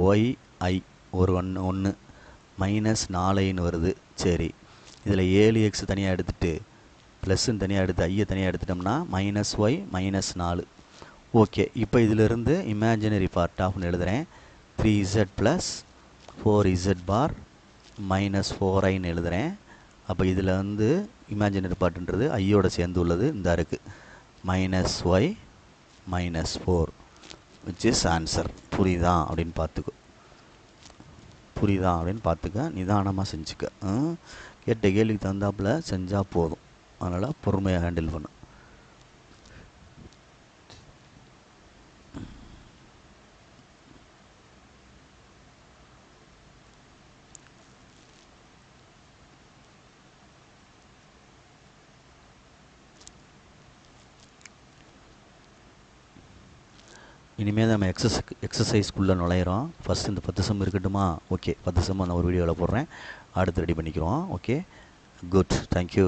y i ஒரு ஒன்று மைனஸ் 4iன்னு வருது. சரி, இதில் 7x தனியாக எடுத்துகிட்டு ப்ளஸ்ன்னு தனியாக எடுத்து ஐயை தனியாக எடுத்துட்டோம்னா மைனஸ் ஒய் மைனஸ் 4. ஓகே, இப்போ இதிலிருந்து இமேஜினரி பார்ட் ஆஃப்னு எழுதுகிறேன். 3z plus 4z bar minus 4iன்னு எழுதுகிறேன். அப்போ இதில் வந்து இமேஜினரி பார்ட்டுன்றது ஐயோட சேர்ந்து உள்ளது இந்த இருக்குது minus y minus 4 which is answer. புரியுதா அப்படின்னு பார்த்துக்கோ. புரியுதா அப்படின்னு பார்த்துக்க, நிதானமாக செஞ்சுக்க. கேட்ட கேள்விக்கு தகுந்தாப்பில் செஞ்சால் போதும். அதனால் பொறுமையாக ஹேண்டில் பண்ணு. இனிமேல் நம்ம எக்ஸசைஸ்க்குள்ளே நுழையிறோம். ஃபஸ்ட்டு இந்த 10 சம் இருக்கட்டுமா? ஓகே, 10 சம் நான் ஒரு வீடியோவில் போடுறேன். அடுத்து ரெடி பண்ணிக்கிறோம். Okay, good, thank you.